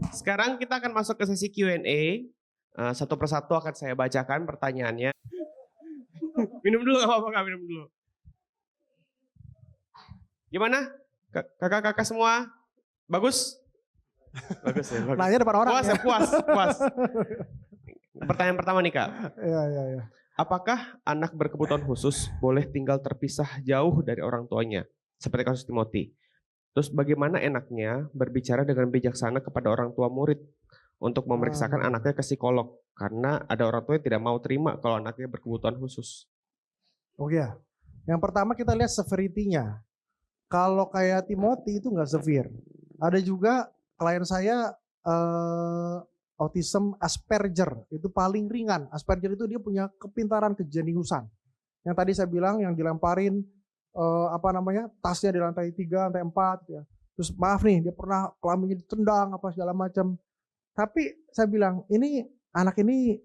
Sekarang kita akan masuk ke sesi Q&A. Satu persatu akan saya bacakan pertanyaannya. Minum dulu, nggak apa-apa, Kak, minum dulu. Gimana? Kakak-kakak semua? Bagus? Bagus ya, bagus. Nanya depan orang Puas ya, puas. Pertanyaan pertama nih, Kak. Iya. Apakah anak berkebutuhan khusus boleh tinggal terpisah jauh dari orang tuanya? Seperti kasus Timothy. Terus bagaimana enaknya berbicara dengan bijaksana kepada orang tua murid untuk memeriksakan anaknya ke psikolog? Karena ada orang tua yang tidak mau terima kalau anaknya berkebutuhan khusus. Oke ya. Yang pertama kita lihat severity-nya. Kalau kayak Timothy itu nggak severe. Ada juga klien saya autism Asperger, itu paling ringan. Asperger itu dia punya kepintaran kejeniusan. Yang tadi saya bilang yang dilemparin tasnya di lantai 3, lantai 4 ya. Terus maaf nih, dia pernah kelaminnya ditendang apa segala macam. Tapi saya bilang, ini anak ini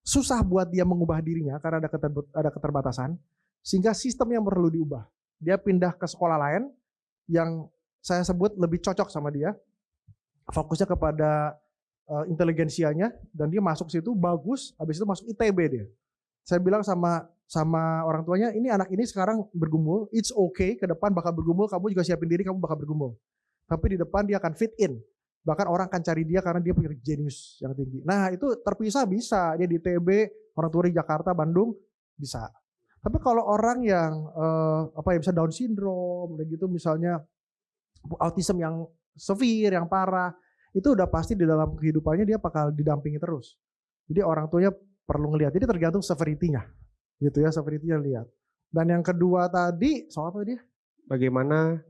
susah buat dia mengubah dirinya karena ada keterbatasan, sehingga sistem yang perlu diubah. Dia pindah ke sekolah lain yang saya sebut lebih cocok sama dia, fokusnya kepada inteligensianya, dan dia masuk situ bagus, habis itu masuk ITB dia. Saya bilang sama orang tuanya, ini anak ini sekarang bergumul, it's okay, ke depan bakal bergumul, kamu juga siapin diri, kamu bakal bergumul. Tapi di depan dia akan fit in. Bahkan orang akan cari dia karena dia punya jenius yang tinggi. Nah itu terpisah bisa, dia di ITB, orang tua di Jakarta, Bandung, bisa. Tapi kalau orang yang bisa Down syndrome, gitu misalnya autism yang severe, yang parah, itu udah pasti di dalam kehidupannya dia bakal didampingi terus. Jadi orang tuanya perlu ngelihat. Jadi tergantung severity-nya, gitu ya, severity-nya lihat. Dan yang kedua tadi soal apa dia? Bagaimana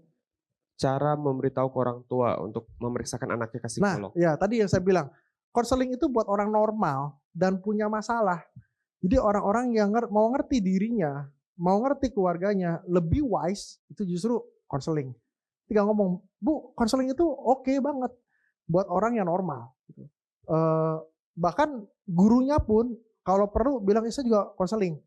cara memberitahu ke orang tua untuk memeriksakan anaknya ke psikolog? Nah, ya tadi yang saya bilang, konseling itu buat orang normal dan punya masalah. Jadi orang-orang yang mau ngerti dirinya, mau ngerti keluarganya, lebih wise itu justru konseling. Tinggal ngomong, Bu, konseling itu oke banget buat orang yang normal. Bahkan gurunya pun kalau perlu bilang, saya juga konseling.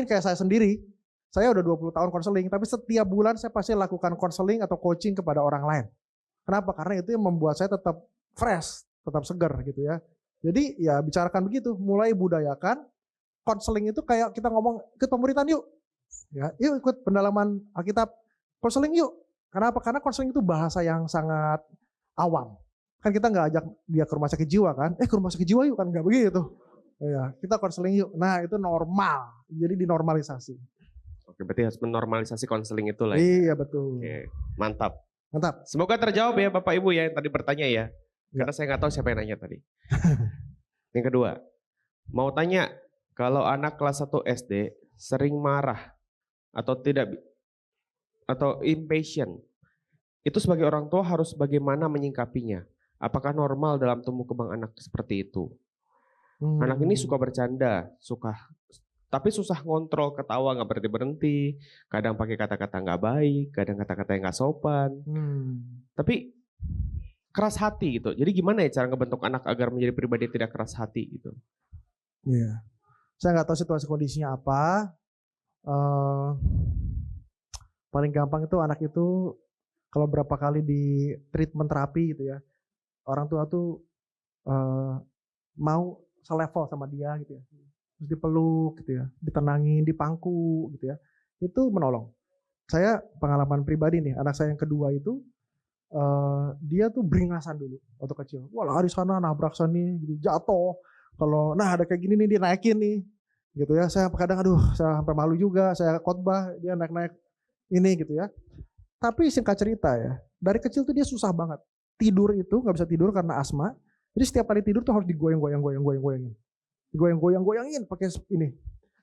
Kayak saya sendiri, saya udah 20 tahun konseling, tapi setiap bulan saya pasti lakukan konseling atau coaching kepada orang lain. Kenapa? Karena itu yang membuat saya tetap fresh, tetap segar gitu ya. Jadi ya bicarakan begitu, mulai budayakan. Konseling itu kayak kita ngomong, ikut pemuritan yuk. Ya, yuk ikut pendalaman Alkitab. Konseling yuk. Kenapa? Karena konseling itu bahasa yang sangat awam. Kan kita nggak ajak dia ke rumah sakit jiwa kan. Ke rumah sakit jiwa yuk, kan nggak begitu. Ya, kita konseling yuk. Nah itu normal. Jadi dinormalisasi. Oke, berarti harus menormalisasi konseling itu lah. Iya betul. Oke, mantap. Mantap. Semoga terjawab ya Bapak Ibu ya yang tadi bertanya ya. Karena saya nggak tahu siapa yang nanya tadi. Yang kedua, mau tanya, kalau anak kelas 1 SD sering marah atau impatient, itu sebagai orang tua harus bagaimana menyingkapinya? Apakah normal dalam tumbuh kembang anak seperti itu? Anak ini suka bercanda, tapi susah ngontrol ketawa, nggak berhenti, kadang pakai kata-kata nggak baik, kadang kata-kata yang nggak sopan. Tapi keras hati gitu. Jadi gimana ya cara ngebentuk anak agar menjadi pribadi tidak keras hati gitu? Iya. Saya nggak tahu situasi kondisinya apa. Paling gampang itu anak itu kalau berapa kali di treatment terapi gitu ya, orang tua tuh mau selevel sama dia gitu ya, terus dipeluk gitu ya, ditenangin, dipangku gitu ya, itu menolong. Saya pengalaman pribadi nih, anak saya yang kedua itu dia tuh beringasan dulu waktu kecil. Wah lari sana, nabrak sana, gitu, jatuh. Kalau ada kayak gini nih, dia naikin nih, gitu ya. Saya kadang saya sampai malu juga. Saya khotbah, dia naik ini gitu ya. Tapi singkat cerita ya, dari kecil tuh dia susah banget. Tidur itu nggak bisa tidur karena asma. Jadi setiap kali tidur tuh harus digoyang-goyangin. Digoyang-goyangin pakai ini.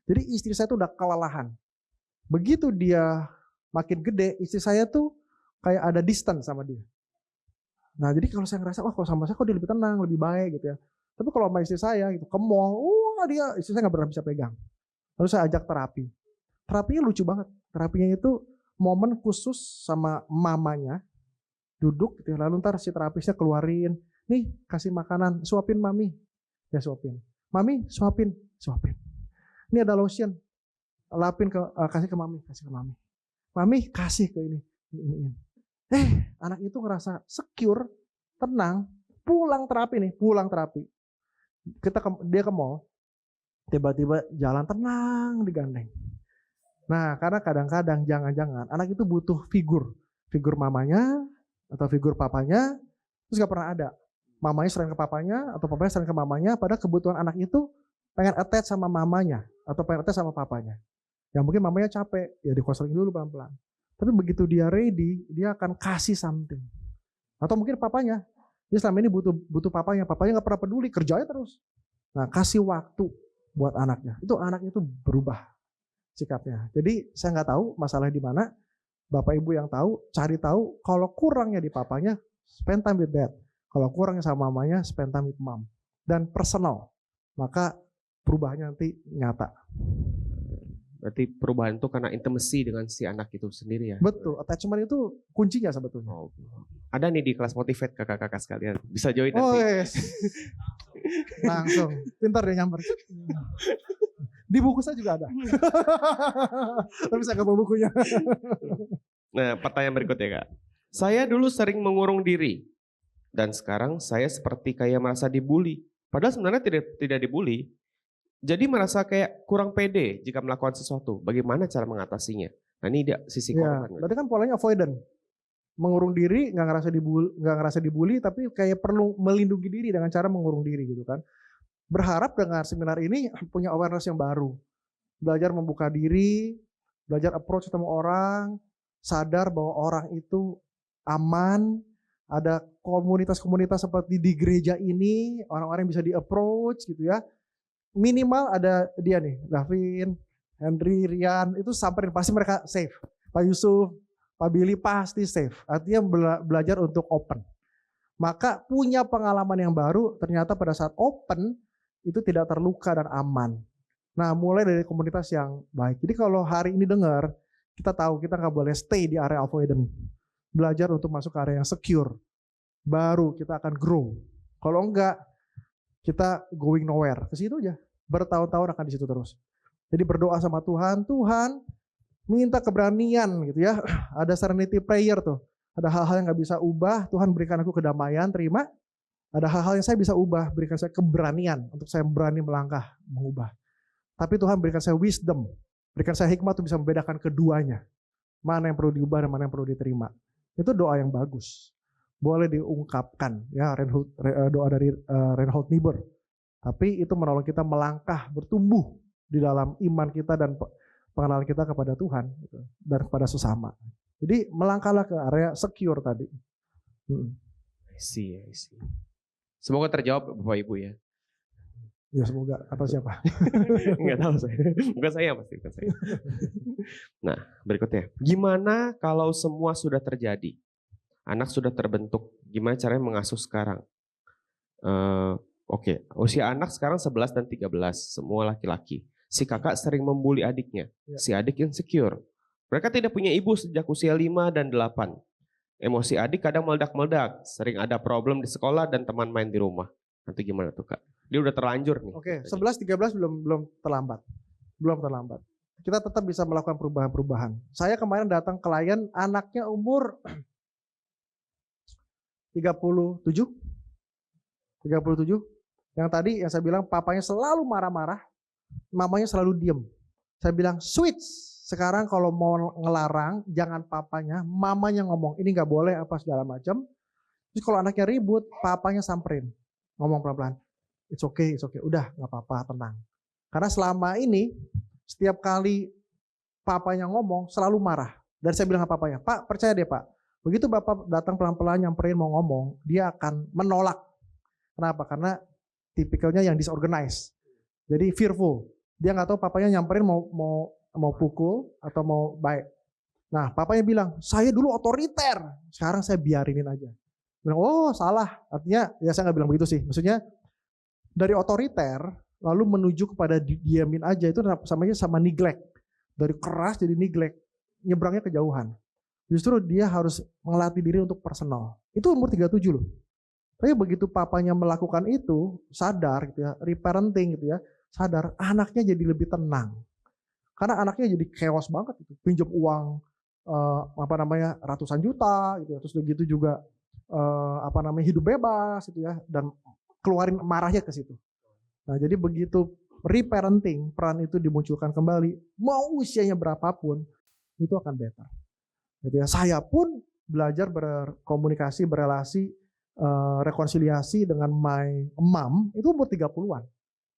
Jadi istri saya tuh udah kelelahan. Begitu dia makin gede, istri saya tuh kayak ada distance sama dia. Nah jadi kalau saya ngerasa, kalau sama saya kok dia lebih tenang, lebih baik gitu ya. Tapi kalau sama istri saya gitu, ke mall, istri saya nggak pernah bisa pegang. Lalu saya ajak terapi. Terapinya lucu banget. Terapinya itu momen khusus sama mamanya, duduk gitu ya. Lalu ntar si terapisnya keluarin, nih kasih makanan, suapin mami. Ya suapin. Mami suapin. Ini ada lotion, lapin kasih ke mami. Mami kasih ke ini. Anak itu ngerasa secure, tenang, pulang terapi. Dia ke mall, tiba-tiba jalan tenang digandeng. Nah, karena kadang-kadang jangan-jangan anak itu butuh figur mamanya atau figur papanya, terus gak pernah ada. Mamanya sering ke papanya atau papanya sering ke mamanya, padahal kebutuhan anak itu pengen attach sama mamanya atau pengen attach sama papanya. Ya mungkin mamanya capek, ya di counseling dulu pelan-pelan. Tapi begitu dia ready, dia akan kasih something. Atau mungkin papanya, dia selama ini butuh papanya gak pernah peduli, kerjanya terus. Nah, kasih waktu buat anaknya, itu anak itu berubah sikapnya. Jadi saya nggak tahu masalah di mana. Bapak ibu yang tahu, cari tahu. Kalau kurangnya di papanya, spend time with dad. Kalau kurangnya sama mamanya, spend time with mom. Dan personal, maka perubahannya nanti nyata. Berarti perubahan itu karena intimacy dengan si anak itu sendiri ya? Betul, attachment itu kuncinya sebetulnya. Oh. Ada nih di kelas Motivate kakak-kakak sekalian, bisa join nanti. Oh yes. Langsung, pintar dia nyamper. Di buku saya juga ada. Tapi saya gak bawa bukunya. Nah, pertanyaan berikutnya Kak. Saya dulu sering mengurung diri. Dan sekarang saya seperti kayak merasa dibully. Padahal sebenarnya tidak dibully. Jadi merasa kayak kurang pede jika melakukan sesuatu. Bagaimana cara mengatasinya? Nah ini dia sisi korban. Berarti kan polanya avoidant. Mengurung diri, gak ngerasa dibully, tapi kayak perlu melindungi diri dengan cara mengurung diri gitu kan. Berharap dengan seminar ini punya awareness yang baru. Belajar membuka diri, belajar approach sama orang, sadar bahwa orang itu aman, ada komunitas-komunitas seperti di gereja ini, orang-orang yang bisa di-approach gitu ya. Minimal ada dia nih, Davin, Henry, Rian, itu samperin, pasti mereka safe. Pak Yusuf, Pak Billy pasti safe. Artinya belajar untuk open. Maka punya pengalaman yang baru, ternyata pada saat open, itu tidak terluka dan aman. Nah, mulai dari komunitas yang baik. Jadi kalau hari ini dengar, kita tahu kita nggak boleh stay di area avoidant. Belajar untuk masuk ke area yang secure. Baru kita akan grow. Kalau enggak, kita going nowhere. Ke situ aja. Bertahun-tahun akan di situ terus. Jadi berdoa sama Tuhan, Tuhan minta keberanian gitu ya. Ada serenity prayer tuh. Ada hal-hal yang nggak bisa ubah, Tuhan berikan aku kedamaian, terima. Ada hal-hal yang saya bisa ubah, berikan saya keberanian untuk saya berani melangkah, mengubah. Tapi Tuhan berikan saya wisdom, berikan saya hikmah untuk bisa membedakan keduanya. Mana yang perlu diubah dan mana yang perlu diterima. Itu doa yang bagus. Boleh diungkapkan, ya doa dari Reinhold Niebuhr. Tapi itu menolong kita melangkah, bertumbuh di dalam iman kita dan pengenalan kita kepada Tuhan gitu, dan kepada sesama. Jadi melangkahlah ke area secure tadi. I see. Semoga terjawab Bapak Ibu ya. Ya semoga. Atau siapa? Enggak tahu saya. Bukan saya pasti. Bukan saya. Nah berikutnya. Gimana kalau semua sudah terjadi? Anak sudah terbentuk. Gimana caranya mengasuh sekarang? Oke. Usia anak sekarang 11 dan 13. Semua laki-laki. Si kakak sering membuli adiknya. Si adik insecure. Mereka tidak punya ibu sejak usia 5 dan 8. Emosi adik kadang meledak-meledak, sering ada problem di sekolah dan teman main di rumah. Nanti gimana tuh Kak? Dia udah terlanjur nih. Oke, 11-13 belum terlambat. Belum terlambat. Kita tetap bisa melakukan perubahan-perubahan. Saya kemarin datang klien, anaknya umur 37. Yang tadi yang saya bilang papanya selalu marah-marah, mamanya selalu diem. Saya bilang switch. Sekarang kalau mau ngelarang, jangan papanya, mamanya ngomong, ini gak boleh apa segala macam. Terus kalau anaknya ribut, papanya samperin. Ngomong pelan-pelan, it's okay. Udah gak apa-apa, tenang. Karena selama ini, setiap kali papanya ngomong, selalu marah. Dan saya bilang ke papanya, Pak percaya deh Pak, begitu Bapak datang pelan-pelan nyamperin mau ngomong, dia akan menolak. Kenapa? Karena tipikalnya yang disorganized. Jadi fearful. Dia gak tahu papanya nyamperin mau pukul atau mau baik. Nah, papanya bilang, saya dulu otoriter, sekarang saya biarinin aja. Bilang, oh salah, artinya ya saya nggak bilang begitu sih. Maksudnya dari otoriter lalu menuju kepada diamin aja itu sama neglect. Dari keras jadi neglect, nyebrangnya kejauhan. Justru dia harus melatih diri untuk personal. Itu umur 37 loh. Tapi begitu papanya melakukan itu, sadar gitu ya, reparenting gitu ya, sadar anaknya jadi lebih tenang. Karena anaknya jadi chaos banget itu, pinjam uang, ratusan juta gitu ya. Terus begitu juga hidup bebas gitu ya, dan keluarin marahnya ke situ. Nah, jadi begitu reparenting, peran itu dimunculkan kembali, mau usianya berapapun, itu akan better. Gitu ya. Saya pun belajar berkomunikasi, berelasi, rekonsiliasi dengan my mom itu umur 30-an.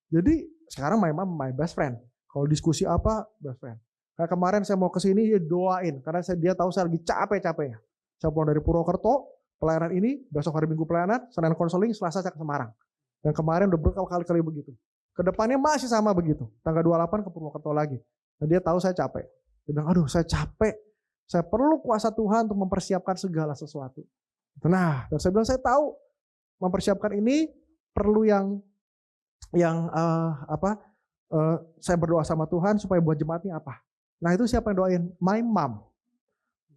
Jadi sekarang my mom my best friend. Kalau diskusi apa, best friend. Kayak kemarin saya mau kesini, dia doain karena dia tahu saya lagi capek-capeknya. Saya pulang dari Purwokerto, pelayanan ini, besok hari Minggu pelayanan, Senin konseling, Selasa saya ke Semarang. Dan kemarin udah berkali-kali begitu. Kedepannya masih sama begitu. Tanggal 28 ke Purwokerto lagi. Dan dia tahu saya capek. Dia bilang, aduh saya capek. Saya perlu kuasa Tuhan untuk mempersiapkan segala sesuatu. Nah, dan saya bilang saya tahu mempersiapkan ini perlu yang saya berdoa sama Tuhan supaya buat jemaatnya apa. Nah itu siapa yang doain? My mom.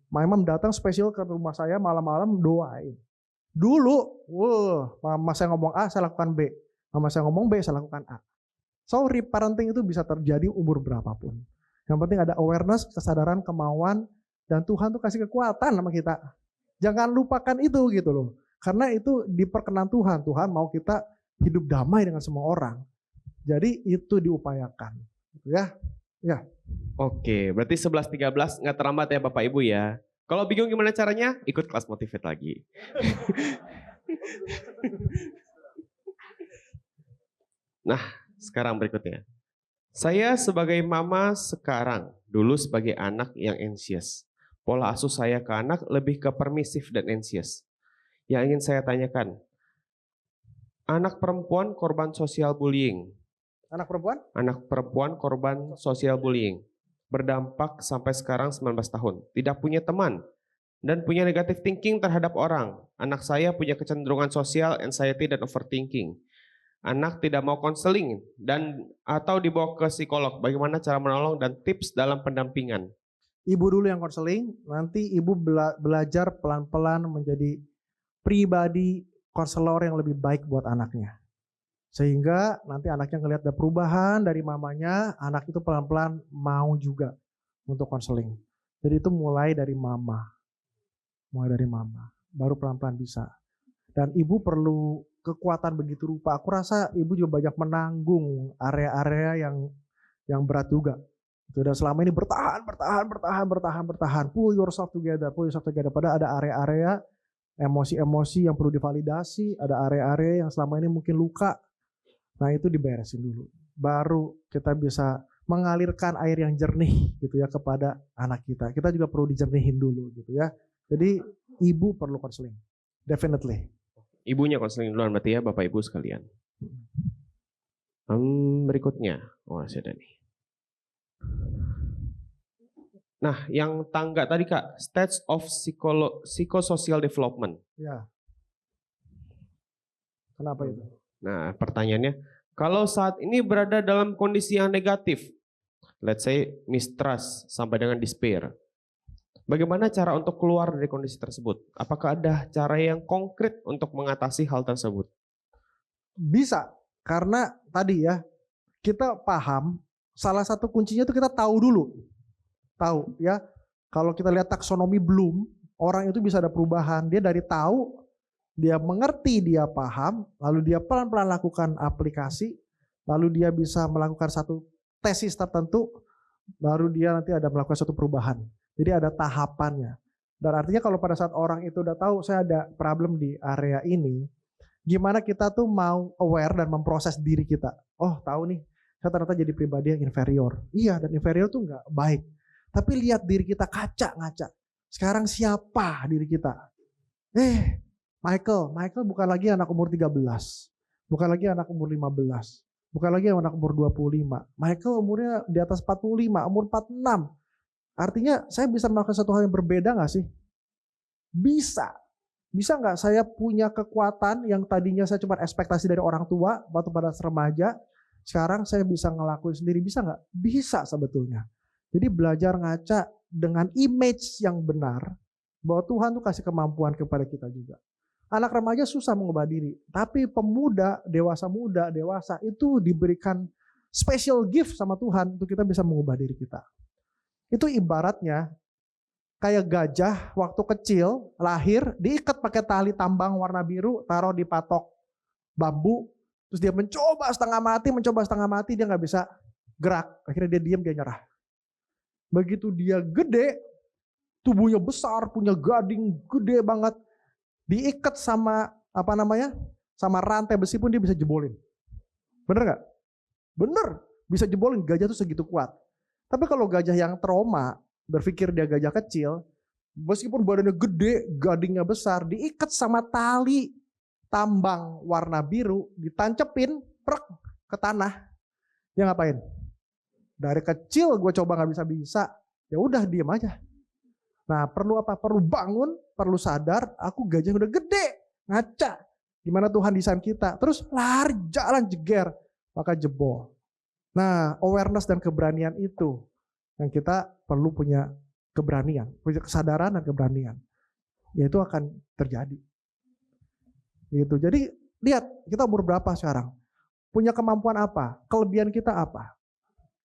My mom datang spesial ke rumah saya malam-malam doain. Dulu, mama saya ngomong A, saya lakukan B. Mama saya ngomong B, saya lakukan A. So reparenting itu bisa terjadi umur berapapun. Yang penting ada awareness, kesadaran, kemauan, dan Tuhan tuh kasih kekuatan sama kita. Jangan lupakan itu gitu loh. Karena itu diperkenan Tuhan. Tuhan mau kita hidup damai dengan semua orang. Jadi itu diupayakan. Gitu ya. Ya. Oke, berarti 11.13 nggak terlambat ya Bapak Ibu ya. Kalau bingung gimana caranya, ikut kelas Motivate lagi. Nah, sekarang berikutnya. Saya sebagai mama sekarang, dulu sebagai anak yang anxious. Pola asuh saya ke anak lebih ke permisif dan anxious. Yang ingin saya tanyakan, anak perempuan korban sosial bullying. Anak perempuan? Anak perempuan korban sosial bullying. Berdampak sampai sekarang 19 tahun. Tidak punya teman. Dan punya negative thinking terhadap orang. Anak saya punya kecenderungan sosial, anxiety, dan overthinking. Anak tidak mau konseling atau dibawa ke psikolog. Bagaimana cara menolong dan tips dalam pendampingan? Ibu dulu yang konseling, nanti ibu belajar pelan-pelan menjadi pribadi konselor yang lebih baik buat anaknya. Sehingga nanti anaknya ngelihat ada perubahan dari mamanya, anak itu pelan-pelan mau juga untuk konseling. Jadi itu mulai dari mama. Baru pelan-pelan bisa. Dan ibu perlu kekuatan begitu rupa. Aku rasa ibu juga banyak menanggung area-area yang berat juga. Dan selama ini bertahan. Pull yourself together. Padahal ada area-area emosi-emosi yang perlu divalidasi, ada area-area yang selama ini mungkin luka. Nah itu diberesin dulu. Baru kita bisa mengalirkan air yang jernih gitu ya kepada anak kita. Kita juga perlu dijernihin dulu gitu ya. Jadi ibu perlu konseling. Definitely. Ibunya konseling duluan berarti ya Bapak Ibu sekalian. Berikutnya. Masih ada nih. Nah, yang tangga tadi Kak, stage of psychosocial development. Ya. Kenapa itu? Nah, pertanyaannya, kalau saat ini berada dalam kondisi yang negatif, let's say mistrust sampai dengan despair, bagaimana cara untuk keluar dari kondisi tersebut? Apakah ada cara yang konkret untuk mengatasi hal tersebut? Bisa, karena tadi ya, kita paham, salah satu kuncinya itu kita tahu dulu. Tahu ya, kalau kita lihat taksonomi Bloom, orang itu bisa ada perubahan. Dia dari tahu, dia mengerti, dia paham, lalu dia pelan-pelan lakukan aplikasi, lalu dia bisa melakukan satu tesis tertentu, baru dia nanti ada melakukan satu perubahan. Jadi ada tahapannya. Dan artinya kalau pada saat orang itu udah tahu saya ada problem di area ini, gimana kita tuh mau aware dan memproses diri kita. Oh tahu nih, saya ternyata jadi pribadi yang inferior. Iya, dan inferior tuh nggak baik. Tapi lihat diri kita, ngaca. Sekarang siapa diri kita? Michael bukan lagi anak umur 13. Bukan lagi anak umur 15. Bukan lagi anak umur 25. Michael umurnya di atas 45, umur 46. Artinya saya bisa melakukan satu hal yang berbeda gak sih? Bisa. Bisa gak saya punya kekuatan yang tadinya saya cuma ekspektasi dari orang tua waktu pada remaja, sekarang saya bisa ngelakuin sendiri, bisa gak? Bisa sebetulnya. Jadi belajar ngaca dengan image yang benar, bahwa Tuhan tuh kasih kemampuan kepada kita juga. Anak remaja susah mengubah diri, tapi pemuda, dewasa itu diberikan special gift sama Tuhan untuk kita bisa mengubah diri kita. Itu ibaratnya kayak gajah waktu kecil lahir diikat pakai tali tambang warna biru, taruh di patok bambu, terus dia mencoba setengah mati dia nggak bisa gerak, akhirnya dia diam, dia nyerah. Begitu dia gede, tubuhnya besar, punya gading gede banget, diikat sama sama rantai besi pun dia bisa jebolin. Bener nggak? Bener, bisa jebolin. Gajah tuh segitu kuat. Tapi kalau gajah yang trauma, berpikir dia gajah kecil, meskipun badannya gede, gadingnya besar, diikat sama tali tambang warna biru, ditancepin ke tanah. Dia ngapain? Dari kecil gue coba nggak bisa, ya udah diem aja. Nah, perlu apa? Perlu bangun, perlu sadar, aku gajah udah gede, ngaca. Gimana Tuhan desain kita? Terus lari, jalan, jeger, maka jebol. Nah, awareness dan keberanian itu yang kita perlu punya keberanian, punya kesadaran dan keberanian. Ya itu akan terjadi. Gitu. Jadi lihat kita umur berapa sekarang, punya kemampuan apa, kelebihan kita apa.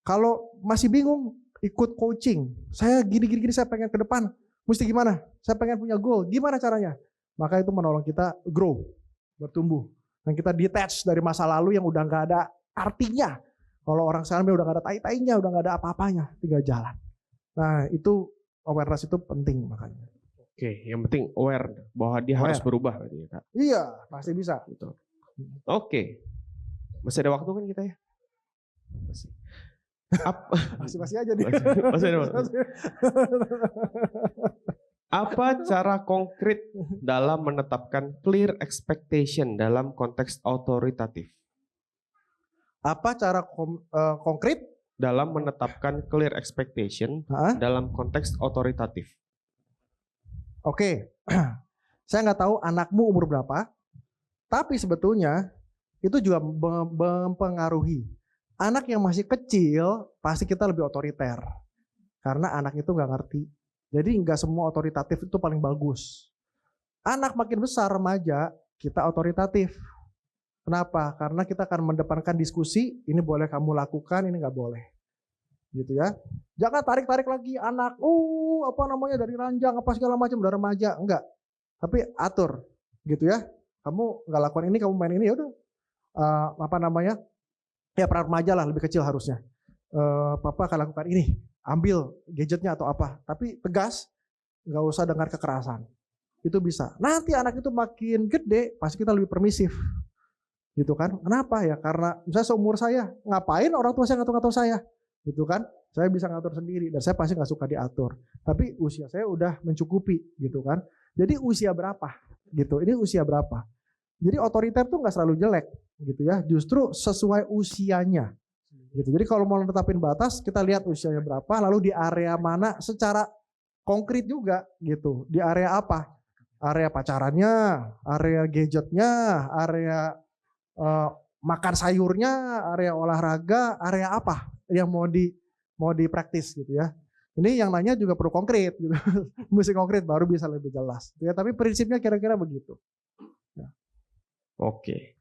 Kalau masih bingung, ikut coaching. Saya gini, saya pengen ke depan, mesti gimana? Saya pengen punya goal, gimana caranya? Maka itu menolong kita grow, bertumbuh. Dan kita detach dari masa lalu yang udah gak ada artinya. Kalau orang sekarang udah gak ada tai-tainya, udah gak ada apa-apanya, tinggal jalan. Nah itu awareness itu penting makanya. Oke, yang penting aware bahwa dia harus berubah. Kak. Iya, pasti bisa. Betul. Oke, masih ada waktu kan kita ya? Masih aja nih. Masih ada waktu. Apa cara konkret dalam menetapkan clear expectation dalam konteks autoritatif? Apa cara konkret dalam menetapkan clear expectation dalam konteks autoritatif? Oke, saya nggak tahu anakmu umur berapa, tapi sebetulnya itu juga mempengaruhi. Anak yang masih kecil pasti kita lebih otoriter, karena anak itu nggak ngerti. Jadi nggak semua otoritatif itu paling bagus. Anak makin besar remaja kita otoritatif. Kenapa? Karena kita akan mendepankan diskusi, ini boleh kamu lakukan, ini nggak boleh. Gitu ya. Jangan tarik-tarik lagi anak, dari ranjang apa segala macam, udah remaja, enggak. Tapi atur, gitu ya. Kamu nggak lakukan ini, kamu main ini, ya udah. Ya peran remaja lah, lebih kecil harusnya. Papa akan lakukan ini, ambil gadgetnya atau apa. Tapi tegas, nggak usah dengar kekerasan. Itu bisa. Nanti anak itu makin gede, pasti kita lebih permisif. Gitu kan? Kenapa ya? Karena misalnya seumur saya, ngapain orang tua saya ngatur-ngatur saya? Gitu kan, saya bisa ngatur sendiri dan saya pasti nggak suka diatur. Tapi usia saya udah mencukupi, gitu kan. Jadi usia berapa? Gitu. Ini usia berapa? Jadi otoriter tuh nggak selalu jelek, gitu ya. Justru sesuai usianya. Gitu. Jadi kalau mau menetapin batas, kita lihat usianya berapa, lalu di area mana, secara konkret juga, gitu. Di area apa? Area pacarannya, area gadgetnya, area makan sayurnya, area olahraga, area apa yang mau dipraktis gitu ya. Ini yang nanya juga perlu konkret gitu. Mesti konkret baru bisa lebih jelas. Ya, tapi prinsipnya kira-kira begitu. Ya. Oke.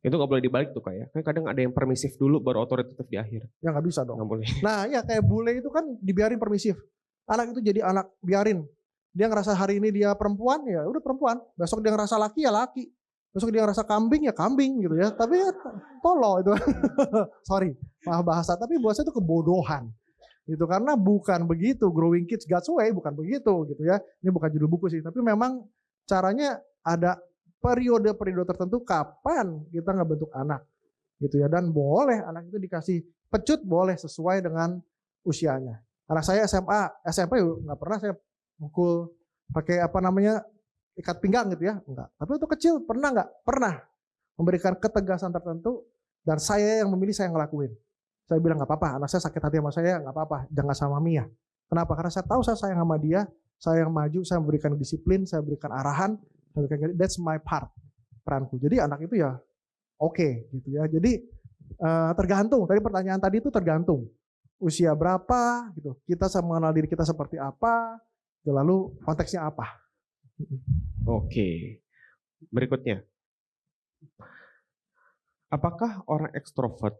Itu nggak boleh dibalik tuh kayak. Kan kadang ada yang permisif dulu baru otoritatif di akhir. Ya nggak bisa dong. Nggak boleh. Nah ya kayak bule itu kan dibiarin permisif. Anak itu jadi anak, biarin. Dia ngerasa hari ini dia perempuan, ya udah perempuan. Besok dia ngerasa laki, ya laki. Besok dia ngerasa kambing, ya kambing gitu ya. Tapi ya, tolol itu. Sorry, maaf bahasa. Tapi buat saya itu kebodohan. Gitu, karena bukan begitu. Growing Kids God's Way bukan begitu gitu ya. Ini bukan judul buku sih. Tapi memang caranya ada periode-periode tertentu kapan kita ngebentuk anak. Gitu ya. Dan boleh anak itu dikasih pecut, boleh sesuai dengan usianya. Anak saya SMP nggak pernah saya pukul pakai ikat pinggang gitu ya, enggak. Tapi untuk kecil pernah nggak? Pernah memberikan ketegasan tertentu dan saya yang memilih, saya ngelakuin. Saya bilang nggak apa-apa, anak saya sakit hati sama saya, nggak apa-apa, jangan sama Mia. Kenapa? Karena saya tahu saya sayang sama dia, saya yang maju, saya memberikan disiplin, saya berikan arahan, that's my part, peranku. Jadi anak itu ya oke, gitu ya. Jadi tergantung, tadi pertanyaan tadi itu tergantung usia berapa, gitu. Kita mengenal diri kita seperti apa, lalu konteksnya apa. Oke. Berikutnya. Apakah orang ekstrovert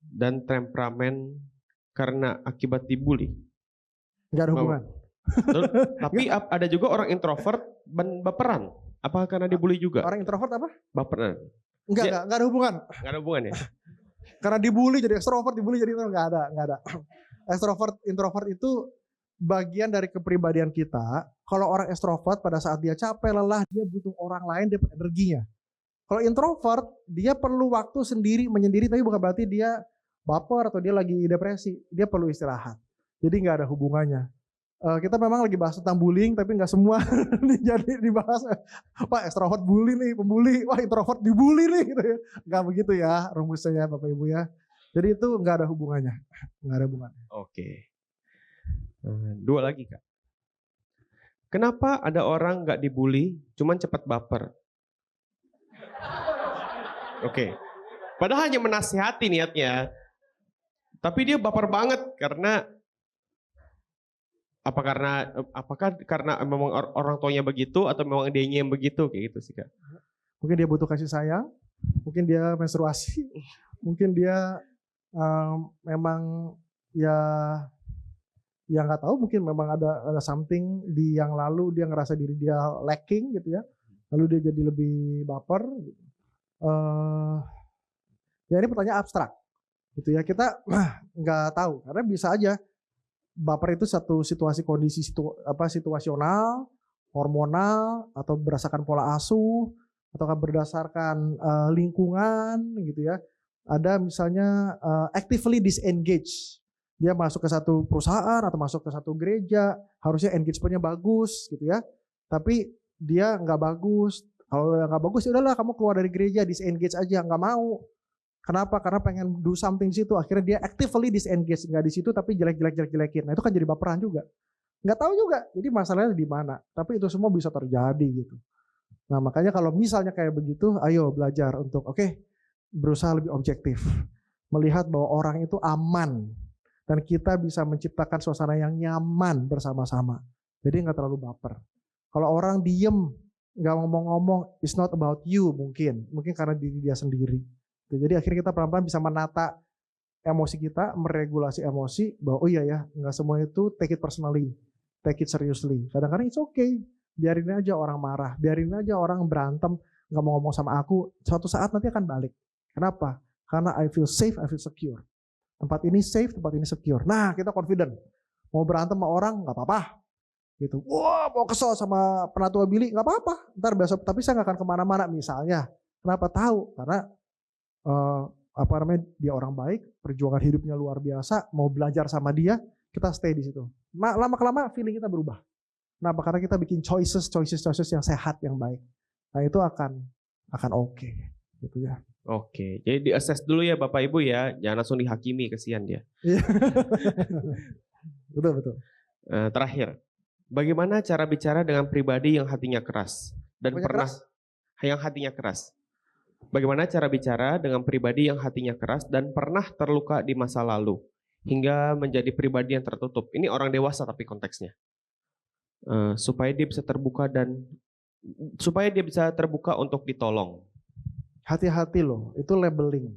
dan temperamen karena akibat dibully? Nggak ada hubungan. Tapi ada juga orang introvert baperan. Apakah karena dibully juga? Orang introvert apa? Baperan. Enggak ada hubungan. Enggak ada hubungan ya? Karena dibully jadi ekstrovert, dibully jadi enggak ada. Ekstrovert, introvert itu bagian dari kepribadian kita. Kalau orang ekstrovert pada saat dia capek, lelah, dia butuh orang lain, dia energinya. Kalau introvert, dia perlu waktu sendiri, menyendiri, tapi bukan berarti dia baper atau dia lagi depresi. Dia perlu istirahat. Jadi nggak ada hubungannya. Kita memang lagi bahas tentang bullying, tapi nggak semua jadi dibahas. Wah, ekstrovert bully nih, pembuli. Wah, introvert dibully nih. Gitu ya. Nggak begitu ya rumusnya ya Bapak Ibu ya. Jadi itu nggak ada hubungannya. Nggak ada hubungannya. Oke. Dua lagi Kak. Kenapa ada orang nggak dibully, cuman cepat baper? Oke. Padahal hanya menasihati niatnya. Tapi dia baper banget apakah karena memang orang tuanya begitu atau memang dianya yang begitu kayak gitu sih Kak. Mungkin dia butuh kasih sayang, mungkin dia menstruasi, mungkin dia memang ya nggak tahu, mungkin memang ada something di yang lalu dia ngerasa diri dia lacking gitu ya. Lalu dia jadi lebih baper gitu. Ya ini pertanyaan abstrak gitu ya, kita nggak tahu karena bisa aja baper itu satu situasi kondisi situasional, hormonal, atau berdasarkan pola asuh, atau berdasarkan lingkungan gitu ya. Ada misalnya actively disengage, dia masuk ke satu perusahaan atau masuk ke satu gereja, harusnya engagement-nya bagus gitu ya, tapi dia nggak bagus. Kalau nggak bagus ya udahlah kamu keluar dari gereja, disengage aja, nggak mau. Kenapa? Karena pengen do something di situ, akhirnya dia actively disengage, nggak di situ tapi jelek-jelekin. Nah itu kan jadi baperan juga. Nggak tahu juga, jadi masalahnya di mana. Tapi itu semua bisa terjadi gitu. Nah makanya kalau misalnya kayak begitu, ayo belajar untuk berusaha lebih objektif. Melihat bahwa orang itu aman. Dan kita bisa menciptakan suasana yang nyaman bersama-sama. Jadi nggak terlalu baper. Kalau orang diem, nggak ngomong-ngomong, it's not about you mungkin karena diri dia sendiri. Jadi akhirnya kita pelan-pelan bisa menata emosi kita, meregulasi emosi, bahwa oh iya ya, nggak semua itu take it personally, take it seriously. Kadang-kadang it's okay, biarin aja orang marah, biarin aja orang berantem, nggak mau ngomong sama aku, suatu saat nanti akan balik. Kenapa? Karena I feel safe, I feel secure. Tempat ini safe, tempat ini secure. Nah kita confident, mau berantem sama orang nggak apa-apa. Gitu. Wah mau kesel sama penatua Billy nggak apa-apa. Ntar besok, tapi saya nggak akan kemana-mana misalnya. Kenapa tahu? Karena dia orang baik, perjuangan hidupnya luar biasa, mau belajar sama dia, kita stay di situ. Lama-kelama feeling kita berubah. Kenapa? Karena kita bikin choices yang sehat, yang baik. Nah itu akan oke, gitu ya. Oke, jadi di-assess dulu ya Bapak Ibu ya, jangan langsung dihakimi, kesian dia. Betul. Terakhir, bagaimana cara bicara dengan pribadi yang hatinya keras dan yang hatinya keras? Bagaimana cara bicara dengan pribadi yang hatinya keras dan pernah terluka di masa lalu hingga menjadi pribadi yang tertutup? Ini orang dewasa tapi konteksnya. Supaya dia bisa terbuka untuk ditolong. Hati-hati loh, itu labeling.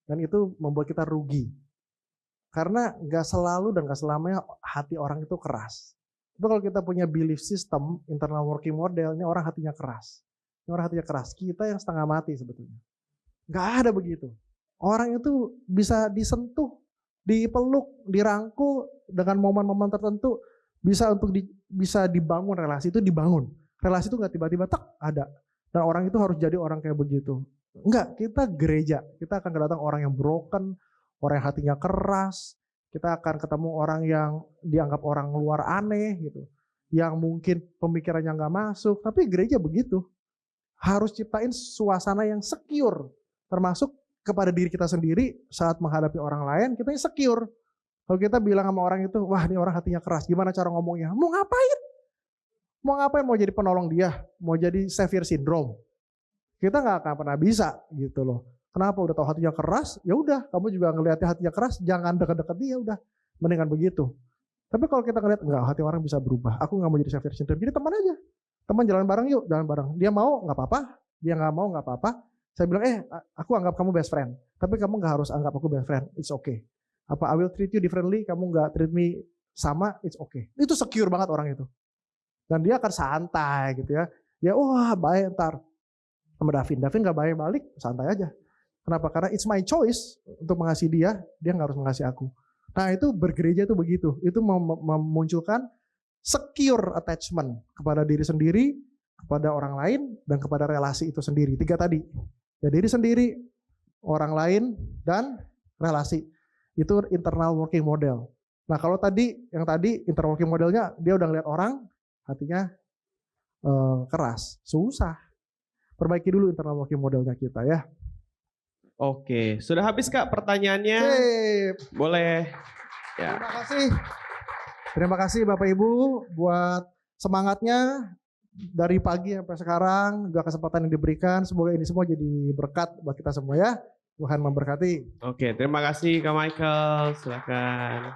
Dan itu membuat kita rugi. Karena gak selalu dan gak selamanya hati orang itu keras. Tapi kalau kita punya belief system, internal working model, ini orang hatinya keras. Orang hatinya keras, kita yang setengah mati sebetulnya. Gak ada begitu. Orang itu bisa disentuh, dipeluk, dirangkul dengan momen-momen tertentu, bisa dibangun relasi itu dibangun. Relasi itu gak tiba-tiba ada. Dan orang itu harus jadi orang kayak begitu. Enggak, kita gereja, kita akan kedatang orang yang broken, orang yang hatinya keras, kita akan ketemu orang yang dianggap orang luar aneh gitu, yang mungkin pemikirannya gak masuk, tapi gereja begitu. Harus ciptain suasana yang secure, termasuk kepada diri kita sendiri saat menghadapi orang lain, kita yang secure. Kalau kita bilang sama orang itu, wah ini orang hatinya keras, gimana cara ngomongnya? Mau ngapain? Mau jadi penolong dia? Mau jadi savior syndrome? Kita nggak akan pernah bisa gitu loh. Kenapa? Udah tahu hatinya keras, ya udah, kamu juga ngelihatnya hatinya keras, jangan dekat-dekat dia, udah, mendingan begitu. Tapi kalau kita ngelihat enggak, hati orang bisa berubah, aku nggak mau jadi savior syndrome, jadi teman aja. Teman jalan bareng yuk, jalan bareng. Dia mau nggak apa-apa, dia nggak mau nggak apa-apa. Saya bilang, aku anggap kamu best friend, tapi kamu nggak harus anggap aku best friend. It's okay. I will treat you differently, kamu nggak treat me sama it's okay. Itu secure banget orang itu. Dan dia akan santai gitu ya. Ya wah baik ntar sama Davin gak baik balik, santai aja. Kenapa? Karena it's my choice untuk mengasihi dia gak harus mengasihi aku. Nah itu bergereja itu begitu. Itu memunculkan secure attachment kepada diri sendiri, kepada orang lain, dan kepada relasi itu sendiri. 3 tadi. Ya diri sendiri, orang lain, dan relasi. Itu internal working model. Nah kalau yang tadi internal working modelnya, dia udah ngeliat orang, hatinya keras, susah. Perbaiki dulu internal working modelnya kita ya. Oke, sudah habis Kak pertanyaannya? Sip. Boleh. Ya. Terima kasih Bapak Ibu buat semangatnya dari pagi sampai sekarang, juga kesempatan yang diberikan. Semoga ini semua jadi berkat buat kita semua ya. Tuhan memberkati. Oke, terima kasih Kak Michael. Silakan.